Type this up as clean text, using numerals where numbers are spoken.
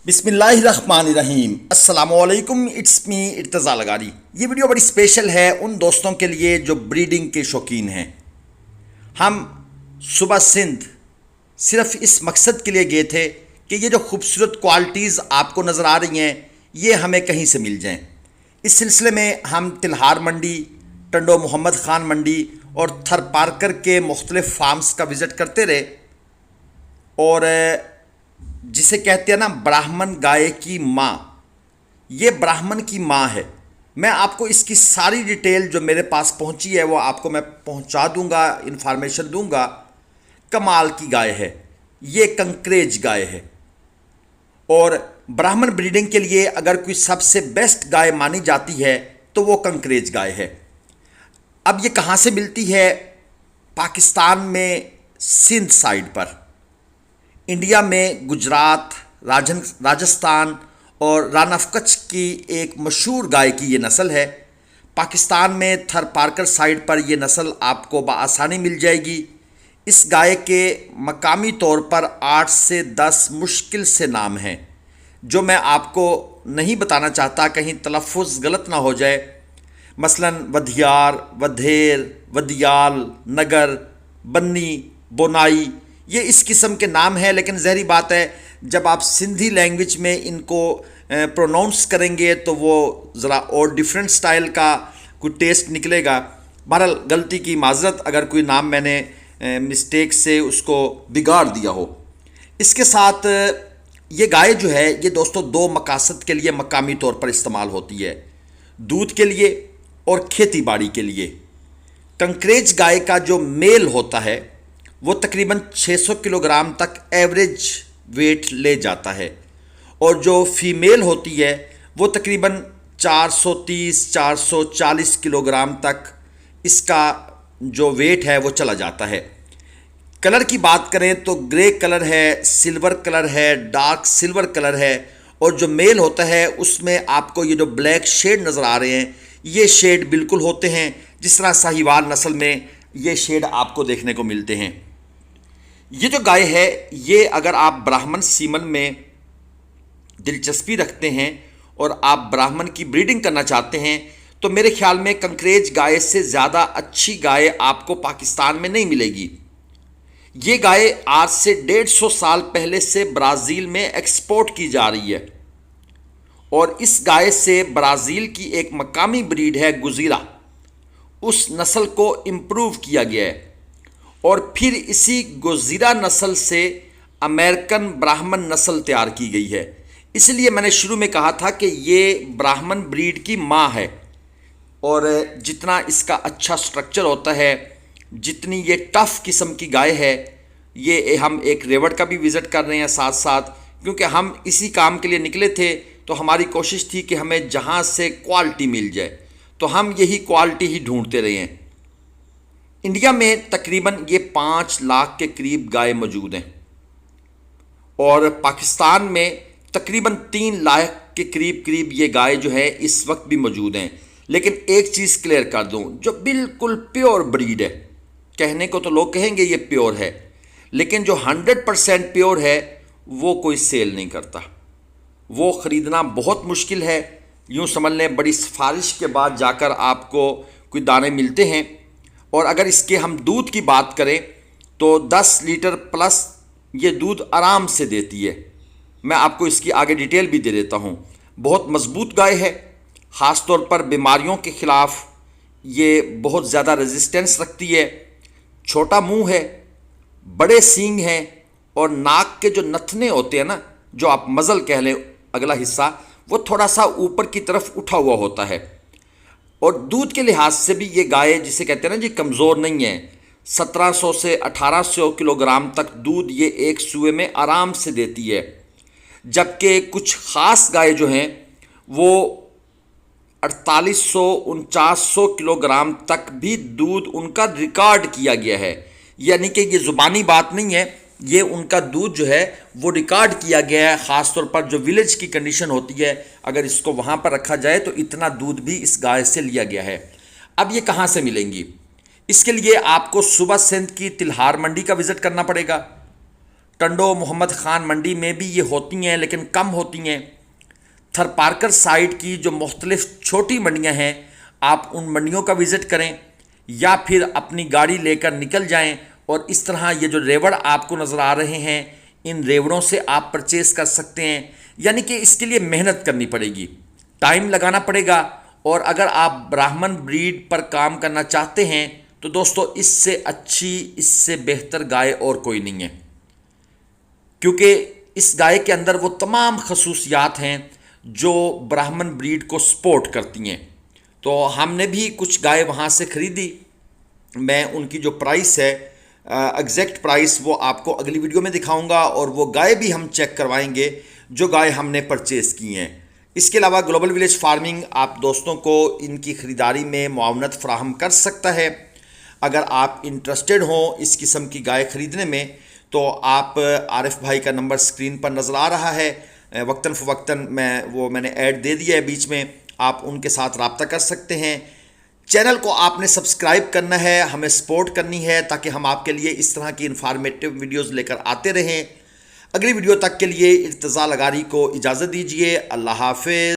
बिस्मिल्लाहिर्रहमानिर्रहीम अस्सलामुअलैकुम। It's me Irtaza Lagari. ये वीडियो बड़ी स्पेशल है उन दोस्तों के लिए जो ब्रीडिंग के शौकीन हैं। हम सुबह सिंध सिर्फ इस मकसद के लिए गए थे कि ये जो खूबसूरत क्वालिटीज़ आपको नज़र आ रही हैं ये हमें कहीं से मिल जाएं। इस सिलसिले में हम तिल्हार मंडी, टंडो मोहम्मद ख़ान मंडी और थर पार्कर के मुख्तलिफ़ फार्म्स का विज़िट करते रहे। और जिसे कहते हैं ना ब्राह्मण गाय की माँ, ये ब्राह्मण की माँ है। मैं आपको इसकी सारी डिटेल जो मेरे पास पहुंची है वो आपको मैं पहुंचा दूंगा, इन्फॉर्मेशन दूंगा। कमाल की गाय है, ये कंकरेज गाय है। और ब्राह्मण ब्रीडिंग के लिए अगर कोई सबसे बेस्ट गाय मानी जाती है तो वो कंकरेज गाय है। अब ये कहाँ से मिलती है? पाकिस्तान में सिंध साइड पर, इंडिया में गुजरात, राजस्थान और रान ऑफ कच्छ की एक मशहूर गाय की ये नस्ल है। पाकिस्तान में थर पार्कर साइड पर यह नस्ल आपको बआसानी मिल जाएगी। इस गाय के मकामी तौर पर 8 से 10 मुश्किल से नाम हैं जो मैं आपको नहीं बताना चाहता, कहीं तलफ़ुज़ गलत ना हो जाए। मसलन वधियार, वधेर, वदियाल, नगर, बन्नी, बोनाई, ये इस किस्म के नाम हैं। लेकिन ज़हरी बात है जब आप सिंधी लैंग्वेज में इनको प्रोनाउंस करेंगे तो वो ज़रा और डिफरेंट स्टाइल का कोई टेस्ट निकलेगा। बहरहाल गलती की माज़रत अगर कोई नाम मैंने मिस्टेक से उसको बिगाड़ दिया हो। इसके साथ ये गाय जो है ये दोस्तों दो मकासद के लिए मकामी तौर पर इस्तेमाल होती है, दूध के लिए और खेती बाड़ी के लिए। कंकरेज गाय का जो मेल होता है वो तकरीबन 600 किलोग्राम तक एवरेज वेट ले जाता है और जो फीमेल होती है वो तकरीबन 430-440 किलोग्राम तक इसका जो वेट है वो चला जाता है। कलर की बात करें तो ग्रे कलर है, सिल्वर कलर है, डार्क सिल्वर कलर है। और जो मेल होता है उसमें आपको ये जो ब्लैक शेड नज़र आ रहे हैं ये शेड बिल्कुल होते हैं जिस तरह साहिवाल नस्ल में ये शेड आपको देखने को मिलते हैं। ये जो गाय है ये अगर आप ब्राह्मण सीमन में दिलचस्पी रखते हैं और आप ब्राह्मण की ब्रीडिंग करना चाहते हैं तो मेरे ख्याल में कंकरेज गाय से ज़्यादा अच्छी गाय आपको पाकिस्तान में नहीं मिलेगी। ये गाय आज से 150 साल पहले से ब्राज़ील में एक्सपोर्ट की जा रही है और इस गाय से ब्राज़ील की एक मकामी ब्रीड है गुजीरा, उस नस्ल को इम्प्रूव किया गया है और फिर इसी गुजीरा नस्ल से अमेरिकन ब्राह्मण नस्ल तैयार की गई है। इसलिए मैंने शुरू में कहा था कि ये ब्राह्मण ब्रीड की माँ है। और जितना इसका अच्छा स्ट्रक्चर होता है, जितनी ये टफ़ किस्म की गाय है, ये हम एक रेवड़ का भी विज़िट कर रहे हैं साथ साथ, क्योंकि हम इसी काम के लिए निकले थे। तो हमारी कोशिश थी कि हमें जहाँ से क्वालिटी मिल जाए तो हम यही क्वालिटी ही ढूंढते रहे हैं। इंडिया में तकरीबन ये 5 लाख के करीब गाय मौजूद हैं और पाकिस्तान में तकरीबन 3 लाख के करीब ये गाय जो है इस वक्त भी मौजूद हैं। लेकिन एक चीज़ क्लियर कर दूं, जो बिल्कुल प्योर ब्रीड है, कहने को तो लोग कहेंगे ये प्योर है, लेकिन जो 100% प्योर है वो कोई सेल नहीं करता, वो ख़रीदना बहुत मुश्किल है। यूँ समझ लें बड़ी सिफारिश के बाद जाकर आपको कोई दाने मिलते हैं। और अगर इसके हम दूध की बात करें तो 10 लीटर प्लस ये दूध आराम से देती है। मैं आपको इसकी आगे डिटेल भी दे देता हूँ। बहुत मजबूत गाय है, ख़ास तौर पर बीमारियों के ख़िलाफ़ ये बहुत ज़्यादा रेजिस्टेंस रखती है। छोटा मुंह है, बड़े सींग हैं और नाक के जो नथने होते हैं ना, जो आप मज़ल कह लें, अगला हिस्सा वो थोड़ा सा ऊपर की तरफ उठा हुआ होता है। और दूध के लिहाज से भी ये गाय जिसे कहते हैं ना जी कमज़ोर नहीं है। 1700 से 1800 किलोग्राम तक दूध ये एक सुए में आराम से देती है, जबकि कुछ ख़ास गाय जो हैं वो 4800-4900 किलोग्राम तक भी दूध उनका रिकॉर्ड किया गया है। यानी कि ये ज़ुबानी बात नहीं है, ये उनका दूध जो है वो रिकॉर्ड किया गया है। ख़ास तौर पर जो विलेज की कंडीशन होती है, अगर इसको वहाँ पर रखा जाए तो इतना दूध भी इस गाय से लिया गया है। अब ये कहाँ से मिलेंगी? इसके लिए आपको सुबह सिंध की तिल्हार मंडी का विज़िट करना पड़ेगा। टंडो मोहम्मद ख़ान मंडी में भी ये होती हैं, लेकिन कम होती हैं। थरपारकर साइड की जो मुख्तलिफ छोटी मंडियां हैं, आप उन मंडियों का विज़िट करें या फिर अपनी गाड़ी लेकर निकल जाएं और इस तरह ये जो रेवड़ आपको नज़र आ रहे हैं, इन रेवड़ों से आप परचेस कर सकते हैं। यानी कि इसके लिए मेहनत करनी पड़ेगी, टाइम लगाना पड़ेगा। और अगर आप ब्राह्मण ब्रीड पर काम करना चाहते हैं तो दोस्तों इससे अच्छी, इससे बेहतर गाय और कोई नहीं है, क्योंकि इस गाय के अंदर वो तमाम खसूसियात हैं जो ब्राह्मण ब्रीड को सपोर्ट करती हैं। तो हमने भी कुछ गाय वहाँ से ख़रीदी। मैं उनकी जो प्राइस है, एग्जैक्ट प्राइस, वो आपको अगली वीडियो में दिखाऊंगा और वो गाय भी हम चेक करवाएंगे जो गाय हमने परचेज़ की हैं। इसके अलावा ग्लोबल विलेज फार्मिंग आप दोस्तों को इनकी ख़रीदारी में मुआवनत फराहम कर सकता है। अगर आप इंटरेस्टेड हों इस किस्म की गाय ख़रीदने में तो आप आरिफ भाई का नंबर स्क्रीन पर नज़र आ रहा है, वक्तन फ़वक्तन मैंने ऐड दे दिया है बीच में, आप उनके साथ रब्ता कर सकते हैं। चैनल को आपने सब्सक्राइब करना है, हमें सपोर्ट करनी है ताकि हम आपके लिए इस तरह की इन्फॉर्मेटिव वीडियोस लेकर आते रहें। अगली वीडियो तक के लिए इर्तज़ा लगारी को इजाज़त दीजिए। अल्लाह हाफ़िज़।